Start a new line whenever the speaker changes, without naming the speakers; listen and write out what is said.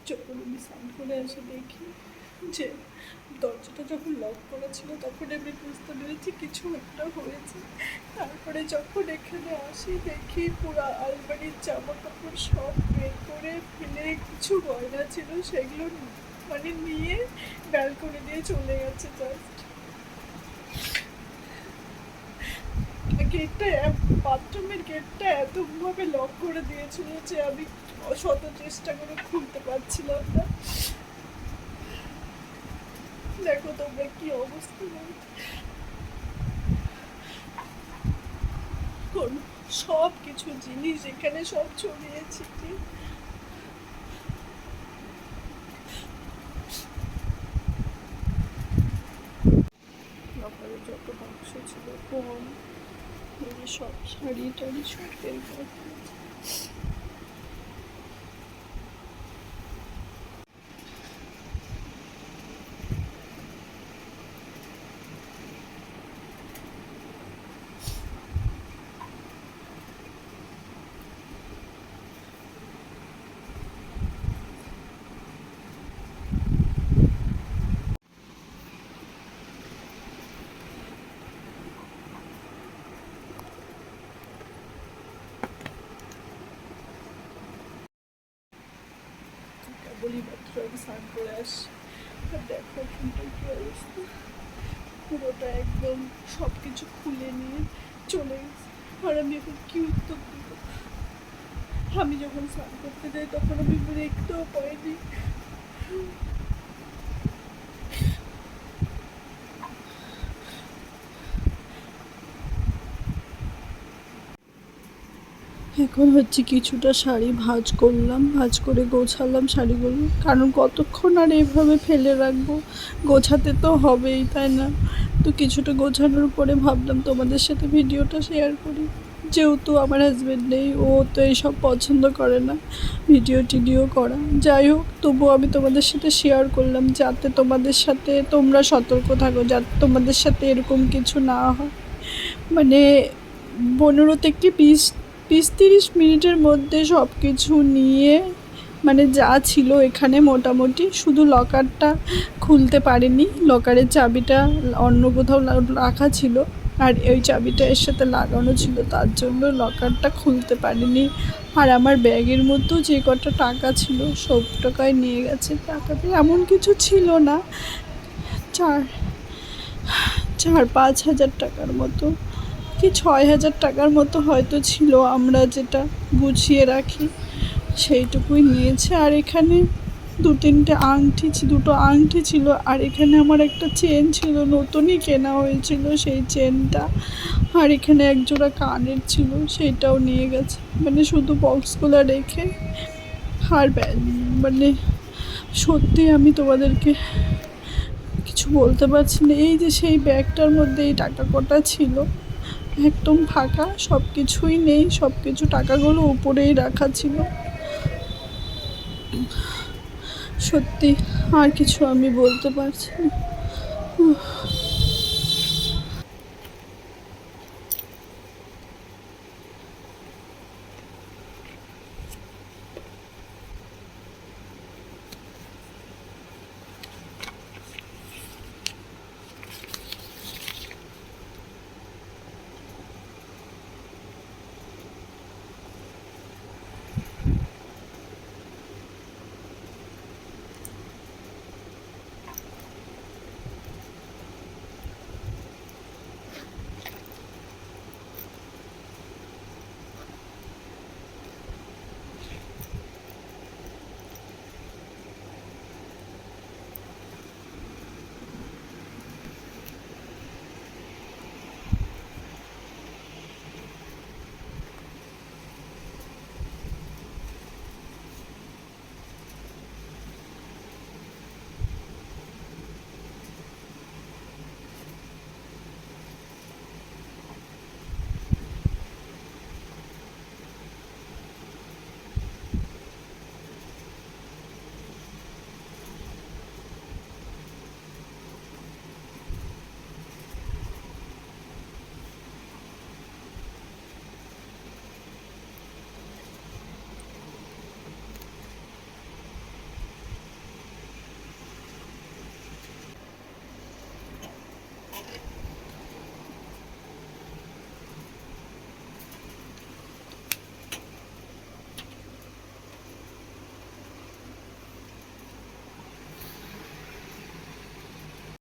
যখন আমি স্নান করে এসে দেখি যে দরজাটা যখন লক করা ছিল তখন আমি বুঝতে পেরেছি কিছু একটা হয়েছে। তারপরে যখন এখানে আসি দেখি পুরো আলমারির জামা কাপড় সব বের করে ফেলে, কিছু গয়না ছিল সেগুলো মানে নিয়ে ব্যালকনি দিয়ে চলে গেছে। জাস্ট গেটটা, বাথরুমের গেটটা এতভাবে লক করে দিয়েছিল যে আমি শত চেষ্টা করে খুলতে পারছিলাম না। দেখো তোমরা কি অবস্থা, সব কিছু জিনিস এখানে সব ছড়িয়েছি। লকারে যত বাক্স ছিল ফোন, সব শাড়ি টাড়ি সব বের করে ফেলেছি। বলি মাত্র আমি স্নান করে আসি, আর দেখো এখানটা কি অবস্থা, পুরোটা একদম সব কিছু খুলে নিয়ে চলে গেছে। আর আমি এখন কি উত্তর দেবো? আমি যখন স্নান করতে যাই তখন আমি দেখতেও পাইনি। এখন হচ্ছে কিছুটা শাড়ি ভাঁজ করলাম, ভাঁজ করে গোছালাম শাড়িগুলো, কারণ কতক্ষণ আর এইভাবে ফেলে রাখবো, গোছাতে তো হবেই, তাই না? তো কিছুটা গোছানোর পরে ভাবলাম তোমাদের সাথে ভিডিওটা শেয়ার করি, যেহেতু আমার হাজব্যান্ড নেই, ও তো এইসব পছন্দ করে না ভিডিও টিডিও করা। যাই হোক, তবুও আমি তোমাদের সাথে শেয়ার করলাম যাতে তোমাদের সাথে তোমরা সতর্ক থাকো, যাতে তোমাদের সাথে এরকম কিছু না হয়। মানে 15 থেকে 20-30 মিনিটের মধ্যে সব কিছু নিয়ে, মানে যা ছিল এখানে মোটামুটি, শুধু লকারটা খুলতে পারিনি, লকারের চাবিটা অন্য কোথাও রাখা ছিল আর ওই চাবিটা এর সাথে লাগানো ছিল, তার জন্য লকারটা খুলতে পারিনি। আর আমার ব্যাগের মধ্যেও যে কটা টাকা ছিল সব টাকায় নিয়ে গেছে। টাকাতে এমন কিছু ছিল না, 4-5 হাজার টাকার মতো, কি 6,000 টাকার মতো হয়তো ছিল, আমরা যেটা গুছিয়ে রাখি সেইটুকুই নিয়েছে। আর এখানে দুটো আংটি ছিল, আর এখানে আমার একটা চেন ছিল, নতুনই কেনা হয়েছিল সেই চেনটা, আর এখানে একজোড়া কানের ছিল, সেইটাও নিয়ে গেছে। মানে শুধু বক্সগুলো রেখে, আর মানে সত্যি আমি তোমাদেরকে কিছু বলতে পারছি না। এই যে সেই ব্যাগটার মধ্যে এই টাকা কটা ছিল, একদম ফাঁকা, সব কিছুই নেই, সব কিছু টাকাগুলো উপরেই রাখা ছিল। সত্যি আর কিছু আমি বলতে পারছি না।